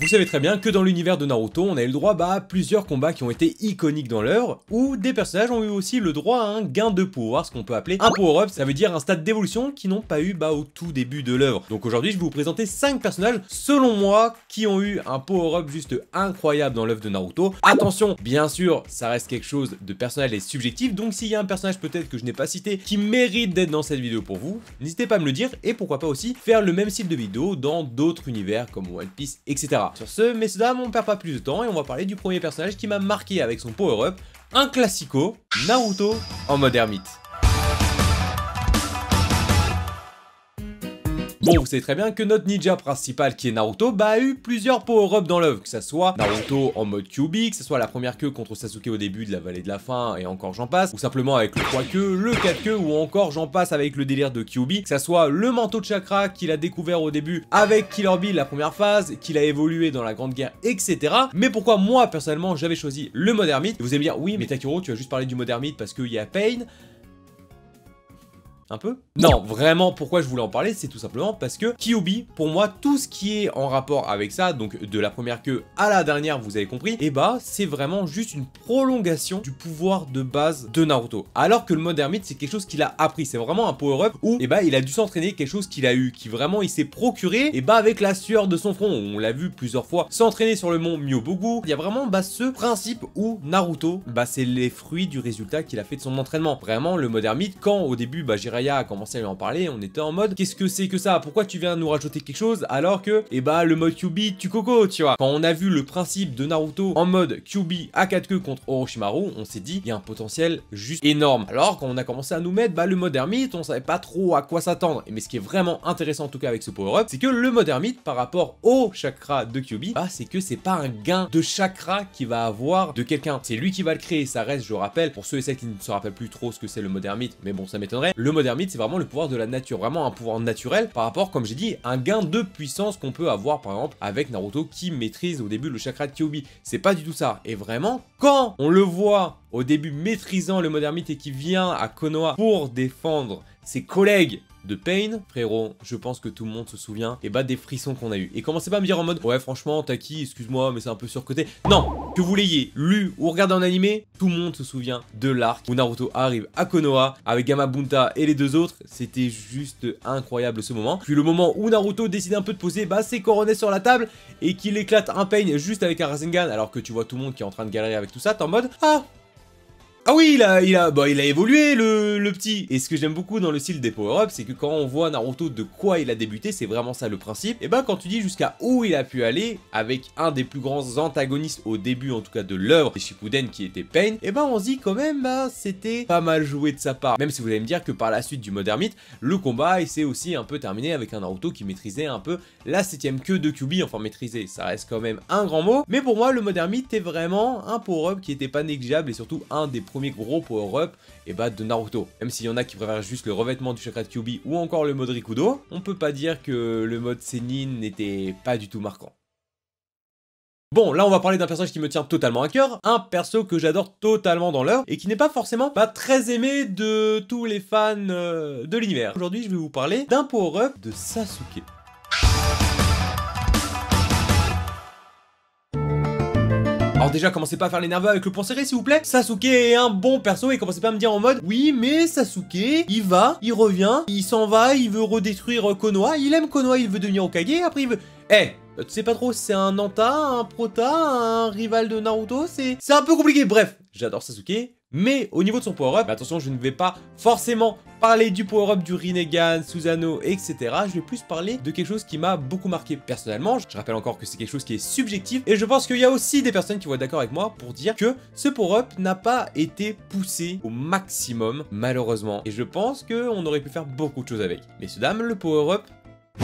Vous savez très bien que dans l'univers de Naruto, on a eu le droit à plusieurs combats qui ont été iconiques dans l'œuvre, où des personnages ont eu aussi le droit à un gain de pouvoir, ce qu'on peut appeler un power-up, ça veut dire un stade d'évolution qu'ils n'ont pas eu au tout début de l'œuvre. Donc aujourd'hui, je vais vous présenter 5 personnages, selon moi, qui ont eu un power-up juste incroyable dans l'œuvre de Naruto. Attention, bien sûr, ça reste quelque chose de personnel et subjectif, donc s'il y a un personnage peut-être que je n'ai pas cité qui mérite d'être dans cette vidéo pour vous, n'hésitez pas à me le dire, et pourquoi pas aussi faire le même style de vidéo dans d'autres univers comme One Piece, etc. Sur ce, messieurs dames, on perd pas plus de temps et on va parler du premier personnage qui m'a marqué avec son power-up, un classico, Naruto en mode ermite. Bon, vous savez très bien que notre ninja principal qui est Naruto a eu plusieurs power-up dans l'œuvre, que ça soit Naruto en mode Kyuubi, que ça soit la première queue contre Sasuke au début de la vallée de la faim et encore j'en passe, ou simplement avec le 3 queues, le 4 queues ou encore j'en passe avec le délire de Kyuubi, que ça soit le manteau de chakra qu'il a découvert au début avec Killer Bee la première phase, qu'il a évolué dans la grande guerre, etc. Mais pourquoi moi personnellement j'avais choisi le mode ermite? Vous allez me dire oui mais Takuro tu as juste parlé du mode ermite parce qu'il y a Pain. Un peu? Non, vraiment, pourquoi je voulais en parler, c'est tout simplement parce que Kyuubi, pour moi, tout ce qui est en rapport avec ça, donc de la première queue à la dernière, vous avez compris, et c'est vraiment juste une prolongation du pouvoir de base de Naruto. Alors que le mode ermite, c'est quelque chose qu'il a appris, c'est vraiment un power-up où, il a dû s'entraîner quelque chose qu'il a eu, qui vraiment, il s'est procuré, avec la sueur de son front, on l'a vu plusieurs fois, s'entraîner sur le mont Myoboku. Il y a vraiment, ce principe où Naruto, c'est les fruits du résultat qu'il a fait de son entraînement. Vraiment, le mode ermite, quand au début, Jiraiya a commencé à lui en parler, on était en mode qu'est-ce que c'est que ça? Pourquoi tu viens nous rajouter quelque chose alors que le mode Kyuubi tu coco, tu vois. Quand on a vu le principe de Naruto en mode Kyuubi à 4 queues contre Orochimaru, on s'est dit il y a un potentiel juste énorme. Alors quand on a commencé à nous mettre le mode ermite, on savait pas trop à quoi s'attendre. Mais ce qui est vraiment intéressant en tout cas avec ce power up, c'est que le mode ermite par rapport au chakra de Kyuubi, c'est que c'est pas un gain de chakra qu'il va avoir de quelqu'un. C'est lui qui va le créer. Ça reste, je rappelle, pour ceux et celles qui ne se rappellent plus trop ce que c'est le mode ermite, mais bon ça m'étonnerait, le mode ermite c'est vraiment le pouvoir de la nature, vraiment un pouvoir naturel par rapport, comme j'ai dit, un gain de puissance qu'on peut avoir par exemple avec Naruto qui maîtrise au début le chakra de Kyuubi. C'est pas du tout ça. Et vraiment, quand on le voit au début maîtrisant le mode ermite et qui vient à Konoha pour défendre ses collègues de Pain, frérot, je pense que tout le monde se souvient des frissons qu'on a eu. Et commencez pas à me dire en mode ouais franchement Taki, excuse-moi mais c'est un peu surcoté. Non, que vous l'ayez lu ou regardé en animé, tout le monde se souvient de l'arc où Naruto arrive à Konoha avec Gamabunta et les deux autres. C'était juste incroyable ce moment. Puis le moment où Naruto décide un peu de poser ses coronets sur la table et qu'il éclate un Pain juste avec un Rasengan alors que tu vois tout le monde qui est en train de galérer avec tout ça, t'es en mode ah oui, il a évolué le petit. Et ce que j'aime beaucoup dans le style des power-ups, c'est que quand on voit Naruto de quoi il a débuté, c'est vraiment ça le principe. Et quand tu dis jusqu'à où il a pu aller avec un des plus grands antagonistes au début en tout cas de l'œuvre, des Shippuden qui était Pain, on se dit quand même c'était pas mal joué de sa part. Même si vous allez me dire que par la suite du mode ermite, le combat s'est aussi un peu terminé avec un Naruto qui maîtrisait un peu la 7ème queue de Kyuubi, enfin maîtriser, ça reste quand même un grand mot. Mais pour moi le mode ermite est vraiment un power-up qui était pas négligeable et surtout un des premiers gros power-up de Naruto. Même s'il y en a qui préfèrent juste le revêtement du chakra de Kyuubi ou encore le mode Rikudo, on peut pas dire que le mode Sennin n'était pas du tout marquant. Bon, là on va parler d'un personnage qui me tient totalement à cœur, un perso que j'adore totalement dans l'œuvre et qui n'est pas forcément très aimé de tous les fans de l'univers. Aujourd'hui je vais vous parler d'un power-up de Sasuke. Alors déjà, commencez pas à faire les nerveux avec le point serré s'il vous plaît. Sasuke est un bon perso et commencez pas à me dire en mode oui mais Sasuke, il va, il revient, il s'en va, il veut redétruire Konoha, il aime Konoha, il veut devenir Hokage, après il veut... tu sais pas trop si c'est un Nanta, un Prota, un rival de Naruto, c'est un peu compliqué. Bref, j'adore Sasuke, mais au niveau de son power-up, attention, je ne vais pas forcément parler du power-up du Rinnegan, Susanoo, etc. Je vais plus parler de quelque chose qui m'a beaucoup marqué personnellement. Je rappelle encore que c'est quelque chose qui est subjectif, et je pense qu'il y a aussi des personnes qui vont être d'accord avec moi pour dire que ce power-up n'a pas été poussé au maximum, malheureusement. Et je pense qu'on aurait pu faire beaucoup de choses avec. Messieurs, dames, le power-up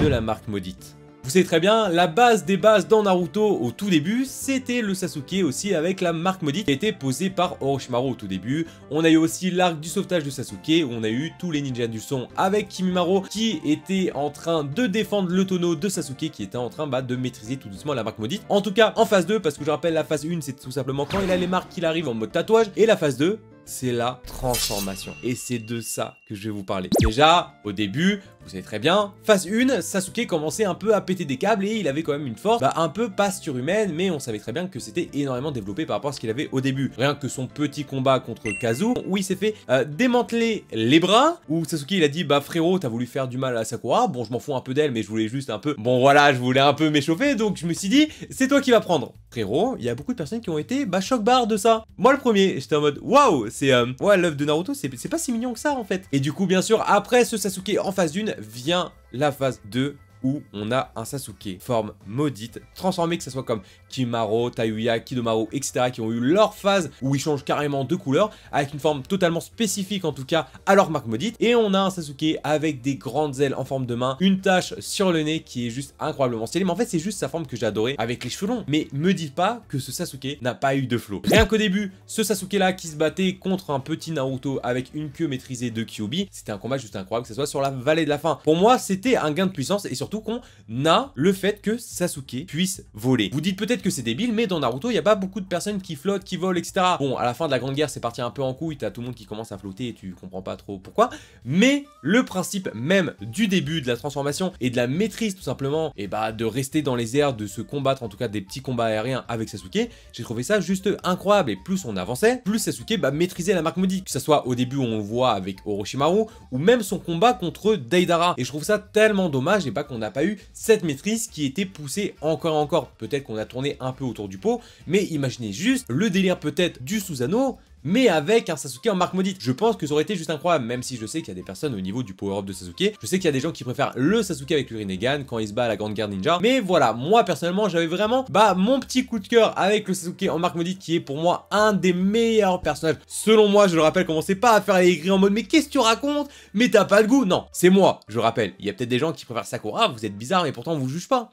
de la marque maudite. Vous savez très bien, la base des bases dans Naruto au tout début, c'était le Sasuke aussi avec la marque maudite qui a été posée par Orochimaru au tout début. On a eu aussi l'arc du sauvetage de Sasuke où on a eu tous les ninjas du son avec Kimimaro qui était en train de défendre le tonneau de Sasuke qui était en train de maîtriser tout doucement la marque maudite. En tout cas en phase 2, parce que je rappelle la phase 1 c'est tout simplement quand il a les marques qu'il arrive en mode tatouage, et la phase 2 c'est la transformation. Et c'est de ça que je vais vous parler. Déjà, au début, Vous savez très bien, phase 1, Sasuke commençait un peu à péter des câbles et il avait quand même une force un peu pas surhumaine, mais on savait très bien que c'était énormément développé par rapport à ce qu'il avait au début. Rien que son petit combat contre Kazu, où il s'est fait démanteler les bras, où Sasuke il a dit bah frérot t'as voulu faire du mal à Sakura, bon je m'en fous un peu d'elle mais je voulais juste un peu, bon voilà je voulais un peu m'échauffer donc je me suis dit c'est toi qui vas prendre. Frérot, il y a beaucoup de personnes qui ont été choc-barre de ça. Moi le premier, j'étais en mode waouh, c'est ouais l'œuvre de Naruto c'est pas si mignon que ça en fait. Et du coup bien sûr après ce Sasuke en phase 1 vient la phase 2 où on a un Sasuke forme maudite, transformé que ce soit comme Kimaro, Tayuya, Kidomaru, etc. qui ont eu leur phase où ils changent carrément de couleur, avec une forme totalement spécifique en tout cas à leur marque maudite. Et on a un Sasuke avec des grandes ailes en forme de main, une tache sur le nez qui est juste incroyablement stylée. Mais en fait c'est juste sa forme que j'ai adoré avec les cheveux longs. Mais me dites pas que ce Sasuke n'a pas eu de flow. Rien qu'au début, ce Sasuke là qui se battait contre un petit Naruto avec une queue maîtrisée de Kyuubi, c'était un combat juste incroyable, que ce soit sur la vallée de la faim. Pour moi c'était un gain de puissance et surtout qu'on a le fait que Sasuke puisse voler. Vous dites peut-être que c'est débile, mais dans Naruto, il n'y a pas beaucoup de personnes qui flottent, qui volent, etc. Bon, à la fin de la Grande Guerre, c'est parti un peu en couille, t'as tout le monde qui commence à flotter et tu comprends pas trop pourquoi. Mais le principe même du début de la transformation et de la maîtrise tout simplement, et de rester dans les airs, de se combattre, en tout cas des petits combats aériens avec Sasuke, j'ai trouvé ça juste incroyable. Et plus on avançait, plus Sasuke maîtrisait la marque maudite. Que ce soit au début où on le voit avec Orochimaru, ou même son combat contre Deidara. Et je trouve ça tellement dommage qu'on n'a pas eu cette maîtrise qui était poussée encore. Peut-être qu'on a tourné un peu autour du pot, mais imaginez juste le délire peut-être du Susanoo, mais avec un Sasuke en marque maudite. Je pense que ça aurait été juste incroyable, même si je sais qu'il y a des personnes au niveau du power-up de Sasuke. Je sais qu'il y a des gens qui préfèrent le Sasuke avec le Rinnegan quand il se bat à la Grande Guerre Ninja. Mais voilà, moi personnellement, j'avais vraiment mon petit coup de cœur avec le Sasuke en marque maudite qui est pour moi un des meilleurs personnages. Selon moi, je le rappelle, commencez pas à faire les grilles en mode mais qu'est-ce que tu racontes? Mais t'as pas de goût? Non, c'est moi, je rappelle. Il y a peut-être des gens qui préfèrent Sakura, vous êtes bizarre mais pourtant on vous juge pas.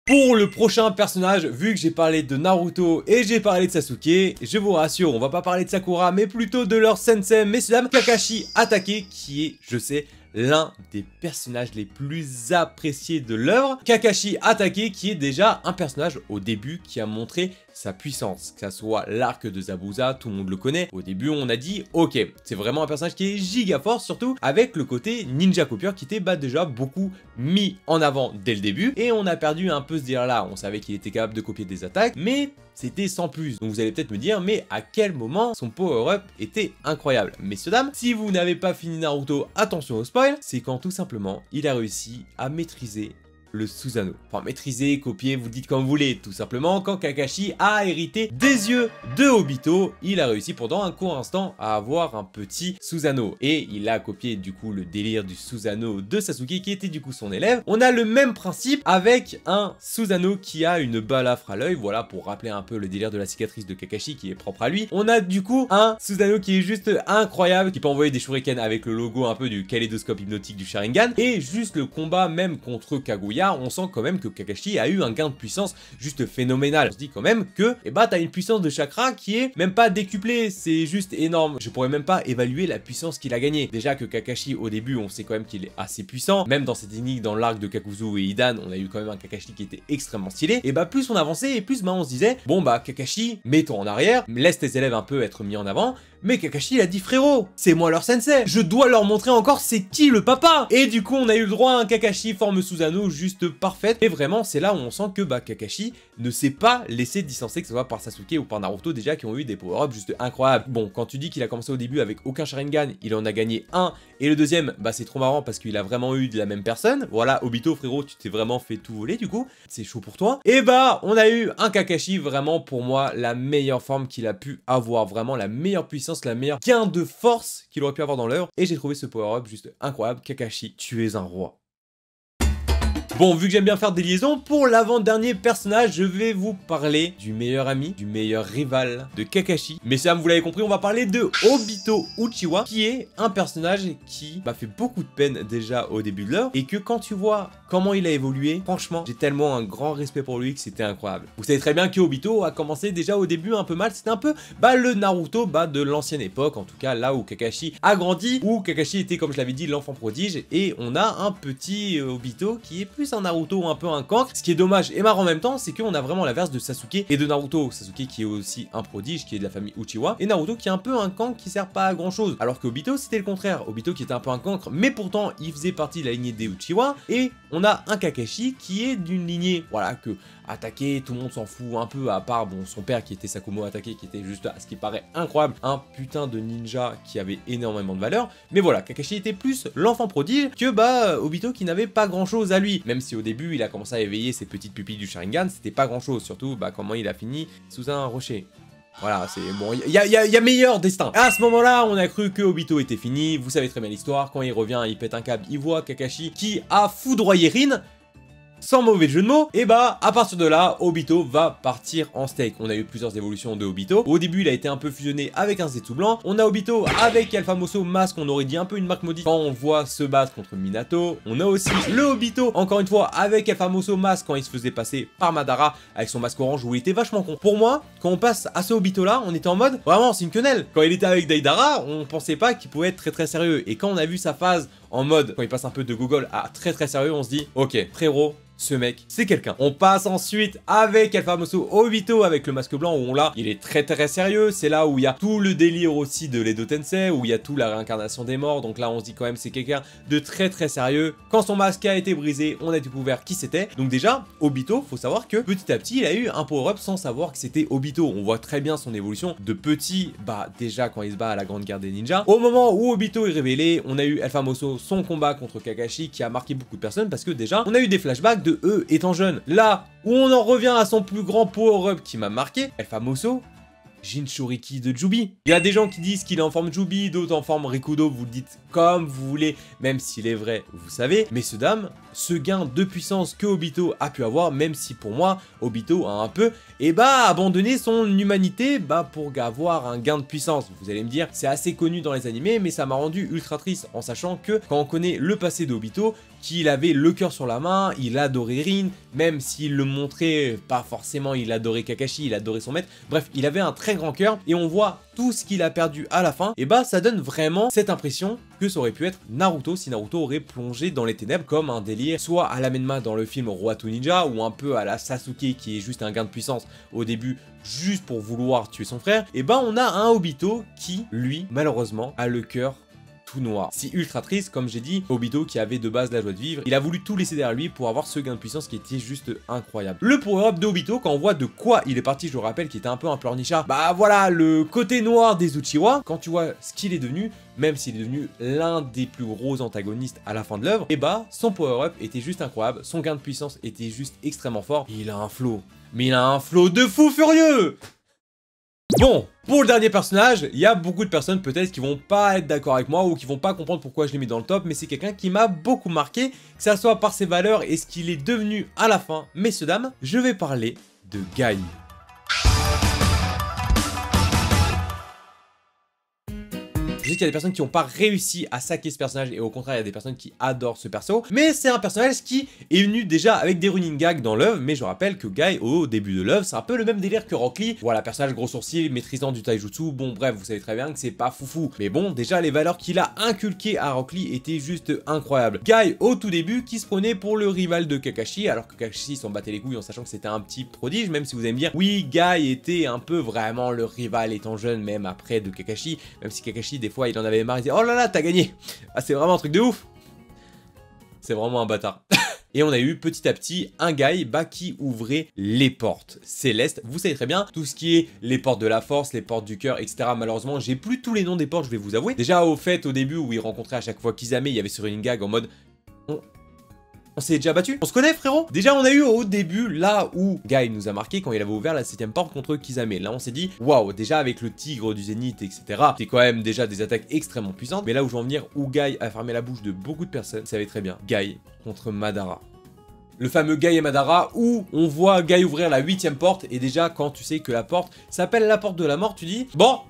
Pour le prochain personnage, vu que j'ai parlé de Naruto et j'ai parlé de Sasuke, je vous rassure, on va pas parler de Sakura, mais plutôt de leur sensei, messieurs dames, Kakashi Hatake, qui est, je sais, l'un des personnages les plus appréciés de l'œuvre. Kakashi Hatake qui est déjà un personnage au début qui a montré sa puissance, que ça soit l'arc de Zabuza, tout le monde le connaît. Au début on a dit ok, c'est vraiment un personnage qui est giga fort, surtout avec le côté ninja copieur qui était déjà beaucoup mis en avant dès le début, et on a perdu un peu ce délire là. On savait qu'il était capable de copier des attaques, mais c'était sans plus. Donc vous allez peut-être me dire, mais à quel moment son power-up était incroyable? Messieurs dames, si vous n'avez pas fini Naruto, attention au spoil, c'est quand tout simplement il a réussi à maîtriser le Susanoo. Enfin, maîtriser, copier, vous dites comme vous voulez. Tout simplement, quand Kakashi a hérité des yeux de Obito, il a réussi pendant un court instant à avoir un petit Susanoo. Et il a copié du coup le délire du Susanoo de Sasuke qui était du coup son élève. On a le même principe avec un Susanoo qui a une balafre à l'œil. Voilà, pour rappeler un peu le délire de la cicatrice de Kakashi qui est propre à lui. On a du coup un Susanoo qui est juste incroyable, qui peut envoyer des shurikens avec le logo un peu du kaléidoscope hypnotique du Sharingan. Et juste le combat même contre Kaguya, on sent quand même que Kakashi a eu un gain de puissance juste phénoménal. On se dit quand même que t'as une puissance de chakra qui est même pas décuplée, c'est juste énorme. Je pourrais même pas évaluer la puissance qu'il a gagnée. Déjà que Kakashi au début on sait quand même qu'il est assez puissant, même dans cette technique dans l'arc de Kakuzu et Hidan, on a eu quand même un Kakashi qui était extrêmement stylé. Et plus on avançait et plus on se disait bon Kakashi, mets-toi en arrière, laisse tes élèves un peu être mis en avant. Mais Kakashi il a dit frérot, c'est moi leur sensei, je dois leur montrer encore c'est qui le papa. Et du coup on a eu le droit à un Kakashi forme Susanoo juste parfaite. Et vraiment c'est là où on sent que Kakashi ne s'est pas laissé distancer, que ce soit par Sasuke ou par Naruto déjà qui ont eu des power-ups juste incroyables. Bon, quand tu dis qu'il a commencé au début avec aucun Sharingan, il en a gagné un, et le deuxième c'est trop marrant parce qu'il a vraiment eu de la même personne. Voilà, Obito frérot, tu t'es vraiment fait tout voler du coup, c'est chaud pour toi. Et on a eu un Kakashi vraiment pour moi la meilleure forme qu'il a pu avoir, vraiment la meilleure puissance, la meilleure gain de force qu'il aurait pu avoir dans l'œuvre, et j'ai trouvé ce power-up juste incroyable. Kakashi, tu es un roi. Bon, vu que j'aime bien faire des liaisons, pour l'avant-dernier personnage, je vais vous parler du meilleur ami, du meilleur rival de Kakashi. Mais ça, vous l'avez compris, on va parler de Obito Uchiwa, qui est un personnage qui m'a fait beaucoup de peine déjà au début de l'œuvre, et que quand tu vois comment il a évolué, franchement, j'ai tellement un grand respect pour lui que c'était incroyable. Vous savez très bien que Obito a commencé déjà au début un peu mal, c'était un peu le Naruto de l'ancienne époque, en tout cas là où Kakashi a grandi, où Kakashi était, comme je l'avais dit, l'enfant prodige, et on a un petit Obito qui est plus plus un Naruto un peu un cancre. Ce qui est dommage et marrant en même temps, c'est qu'on a vraiment l'inverse de Sasuke et de Naruto. Sasuke qui est aussi un prodige, qui est de la famille Uchiwa, et Naruto qui est un peu un cancre qui sert pas à grand chose. Alors que Obito c'était le contraire. Obito qui était un peu un cancre, mais pourtant il faisait partie de la lignée des Uchiwa. Et on a un Kakashi qui est d'une lignée, voilà, que attaquer, tout le monde s'en fout un peu, à part bon son père qui était Sakumo attaqué, qui était juste à ce qui paraît incroyable, un putain de ninja qui avait énormément de valeur. Mais voilà, Kakashi était plus l'enfant prodige que Obito qui n'avait pas grand chose à lui. Même si au début il a commencé à éveiller ses petites pupilles du Sharingan, c'était pas grand chose, surtout comment il a fini sous un rocher. Voilà, c'est bon, il y a meilleur destin. À ce moment-là, on a cru que Obito était fini, vous savez très bien l'histoire, quand il revient, il pète un câble, il voit Kakashi qui a foudroyé Rin, sans mauvais jeu de mots, et à partir de là, Obito va partir en steak. On a eu plusieurs évolutions de Obito. Au début, il a été un peu fusionné avec un Zetsu blanc. On a Obito avec Alpha Moso masque, on aurait dit un peu une marque maudite quand on voit se battre contre Minato. On a aussi le Obito, encore une fois, avec Alpha Moso masque quand il se faisait passer par Madara avec son masque orange où il était vachement con. Pour moi, quand on passe à ce Obito là, on était en mode, vraiment, c'est une quenelle. Quand il était avec Deidara, on pensait pas qu'il pouvait être très sérieux. Et quand on a vu sa phase en mode, quand il passe un peu de gogol à très sérieux, on se dit, ok, frérot, ce mec, c'est quelqu'un. On passe ensuite avec Alpha Moso Obito avec le masque blanc où il est très sérieux. C'est là où il y a tout le délire aussi de l'Edo Tensei, où il y a tout la réincarnation des morts. Donc là, on se dit quand même c'est quelqu'un de très sérieux. Quand son masque a été brisé, on a découvert qui c'était. Donc déjà, Obito, faut savoir que petit à petit, il a eu un power-up sans savoir que c'était Obito. On voit très bien son évolution de petit, déjà quand il se bat à la Grande Guerre des Ninjas. Au moment où Obito est révélé, on a eu Alpha Moso, son combat contre Kakashi qui a marqué beaucoup de personnes parce que déjà, on a eu des flashbacks de eux étant jeunes. Là où on en revient à son plus grand power-up qui m'a marqué, Alpha Moso, Jinchuriki de Jubi. Il y a des gens qui disent qu'il est en forme Jubi, d'autres en forme Rikudo, vous le dites comme vous voulez, même s'il est vrai, vous savez. Mais ce gain de puissance que Obito a pu avoir, même si pour moi, Obito a un peu, abandonné son humanité, pour avoir un gain de puissance. Vous allez me dire, c'est assez connu dans les animés, mais ça m'a rendu ultra triste en sachant que, quand on connaît le passé d'Obito, qu'il avait le cœur sur la main, il adorait Rin, même s'il le montrait pas forcément, il adorait Kakashi, il adorait son maître, bref, il avait un très grand cœur, et on voit tout ce qu'il a perdu à la fin, et ça donne vraiment cette impression que ça aurait pu être Naruto si Naruto aurait plongé dans les ténèbres comme un délire, soit à la Menma dans le film Roatou Ninja, ou un peu à la Sasuke qui est juste un gain de puissance au début, juste pour vouloir tuer son frère, on a un Obito qui, lui, malheureusement, a le cœur tout noir. C'est ultra triste, comme j'ai dit, Obito qui avait de base la joie de vivre, il a voulu tout laisser derrière lui pour avoir ce gain de puissance qui était juste incroyable. Le power-up d'Obito, quand on voit de quoi il est parti, je le rappelle, qui était un peu un pleurnichard, voilà, le côté noir des Uchiwa, quand tu vois ce qu'il est devenu, même s'il est devenu l'un des plus gros antagonistes à la fin de l'œuvre, son power-up était juste incroyable, son gain de puissance était juste extrêmement fort, et il a un flow. Mais il a un flow de fou furieux! Bon, pour le dernier personnage, il y a beaucoup de personnes peut-être qui vont pas être d'accord avec moi ou qui vont pas comprendre pourquoi je l'ai mis dans le top, mais c'est quelqu'un qui m'a beaucoup marqué, que ça soit par ses valeurs et ce qu'il est devenu à la fin. Messieurs, dames, je vais parler de Guy. Je sais qu'il y a des personnes qui n'ont pas réussi à saquer ce personnage et au contraire il y a des personnes qui adorent ce perso, mais c'est un personnage qui est venu déjà avec des running gags dans l'œuvre, mais je rappelle que Guy au début de l'œuvre c'est un peu le même délire que Rock Lee. Voilà, personnage gros sourcils, maîtrisant du taijutsu, bon bref vous savez très bien que c'est pas foufou, mais bon déjà les valeurs qu'il a inculquées à Rock Lee étaient juste incroyables. Guy au tout début qui se prenait pour le rival de Kakashi, alors que Kakashi s'en battait les couilles en sachant que c'était un petit prodige, même si vous allez me dire oui Guy était un peu vraiment le rival étant jeune même après de Kakashi, même si Kakashi des fois il en avait marre, il disait oh là là t'as gagné, c'est vraiment un truc de ouf, c'est vraiment un bâtard. Et on a eu petit à petit un Guy qui ouvrait les portes célestes. Vous savez très bien, tout ce qui est les portes de la force, les portes du cœur, etc. Malheureusement, j'ai plus tous les noms des portes, je vais vous avouer. Déjà au fait, au début où il rencontrait à chaque fois Kisame, il y avait ce running gag en mode on s'est déjà battu? On se connaît frérot? Déjà on a eu au début là où Guy nous a marqué quand il avait ouvert la 7ème porte contre Kisame. Là on s'est dit waouh, déjà avec le tigre du zénith etc. C'est quand même déjà des attaques extrêmement puissantes. Mais là où je veux en venir, où Guy a fermé la bouche de beaucoup de personnes, vous savez très bien, Guy contre Madara. Le fameux Guy et Madara où on voit Guy ouvrir la 8ème porte et déjà quand tu sais que la porte s'appelle la porte de la mort, tu dis bon,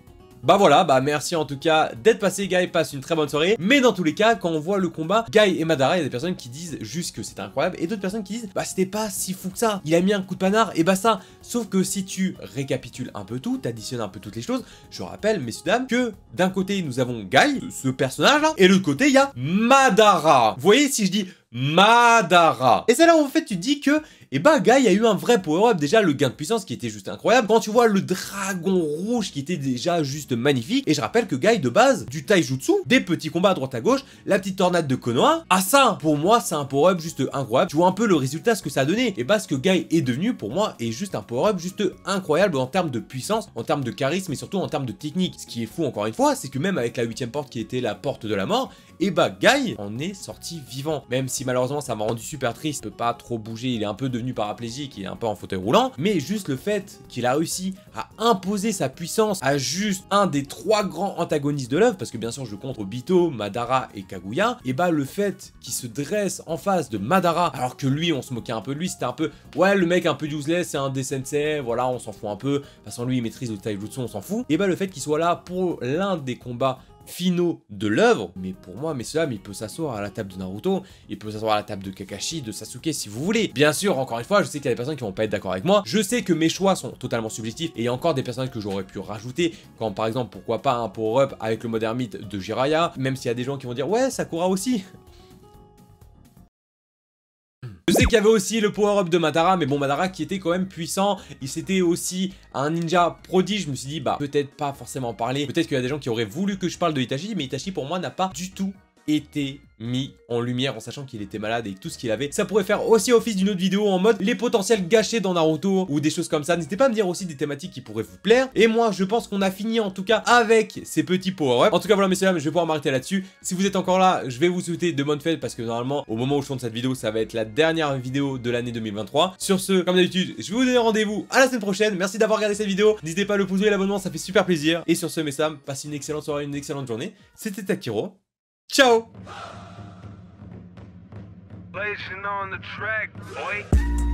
Bah voilà, bah merci en tout cas d'être passé Guy, passe une très bonne soirée. Mais dans tous les cas, quand on voit le combat, Guy et Madara, il y a des personnes qui disent juste que c'était incroyable et d'autres personnes qui disent bah c'était pas si fou que ça, il a mis un coup de panard et bah ça. Sauf que si tu récapitules un peu tout, t'additionnes un peu toutes les choses, je rappelle messieurs dames que d'un côté nous avons Guy, ce personnage là, et de l'autre côté il y a Madara. Vous voyez si je dis Madara. Et c'est là où en fait tu dis que et bah Guy a eu un vrai power-up, déjà le gain de puissance qui était juste incroyable, quand tu vois le dragon rouge qui était déjà juste magnifique, et je rappelle que Guy de base, du taijutsu, des petits combats à droite à gauche, la petite tornade de Konoha, ah ça, pour moi c'est un power-up juste incroyable, tu vois un peu le résultat, ce que ça a donné, et bah ce que Guy est devenu pour moi est juste un power-up juste incroyable en termes de puissance, en termes de charisme et surtout en termes de technique. Ce qui est fou encore une fois, c'est que même avec la 8ème porte qui était la porte de la mort, et bah Guy en est sorti vivant, même si malheureusement ça m'a rendu super triste, il peut pas trop bouger, il est un peu devenu paraplégique, il est un peu en fauteuil roulant, mais juste le fait qu'il a réussi à imposer sa puissance à juste un des 3 grands antagonistes de l'œuvre, parce que bien sûr je compte Obito, Madara et Kaguya, et bah le fait qu'il se dresse en face de Madara, alors que lui on se moquait un peu de lui, c'était un peu, ouais le mec un peu useless, c'est un des sensei, voilà on s'en fout un peu, de toute façon lui il maîtrise le taijutsu, on s'en fout, et bah le fait qu'il soit là pour l'un des combats finaux de l'œuvre, mais pour moi, messieurs dames, il peut s'asseoir à la table de Naruto, il peut s'asseoir à la table de Kakashi, de Sasuke si vous voulez. Bien sûr, encore une fois, je sais qu'il y a des personnes qui vont pas être d'accord avec moi, je sais que mes choix sont totalement subjectifs, et il y a encore des personnages que j'aurais pu rajouter, comme par exemple, pourquoi pas un power-up avec le mode ermite de Jiraiya, même s'il y a des gens qui vont dire, ouais, Sakura aussi. Je sais qu'il y avait aussi le power-up de Madara, mais bon, Madara qui était quand même puissant, il s'était aussi un ninja prodige, je me suis dit, bah, peut-être pas forcément en parler, peut-être qu'il y a des gens qui auraient voulu que je parle de Itachi, mais Itachi pour moi n'a pas du tout été mis en lumière en sachant qu'il était malade et tout ce qu'il avait. Ça pourrait faire aussi office d'une autre vidéo en mode les potentiels gâchés dans Naruto ou des choses comme ça. N'hésitez pas à me dire aussi des thématiques qui pourraient vous plaire. Et moi, je pense qu'on a fini en tout cas avec ces petits power-ups. En tout cas, voilà, messieurs, dames, je vais pouvoir m'arrêter là-dessus. Si vous êtes encore là, je vais vous souhaiter de bonnes fêtes parce que normalement, au moment où je tourne cette vidéo, ça va être la dernière vidéo de l'année 2023. Sur ce, comme d'habitude, je vais vous donner rendez-vous à la semaine prochaine. Merci d'avoir regardé cette vidéo. N'hésitez pas à le pouce et l'abonnement, ça fait super plaisir. Et sur ce, messieurs, dames, passez une excellente soirée, une excellente journée. C'était Takiro. Ciao! Blazing on the track, boy.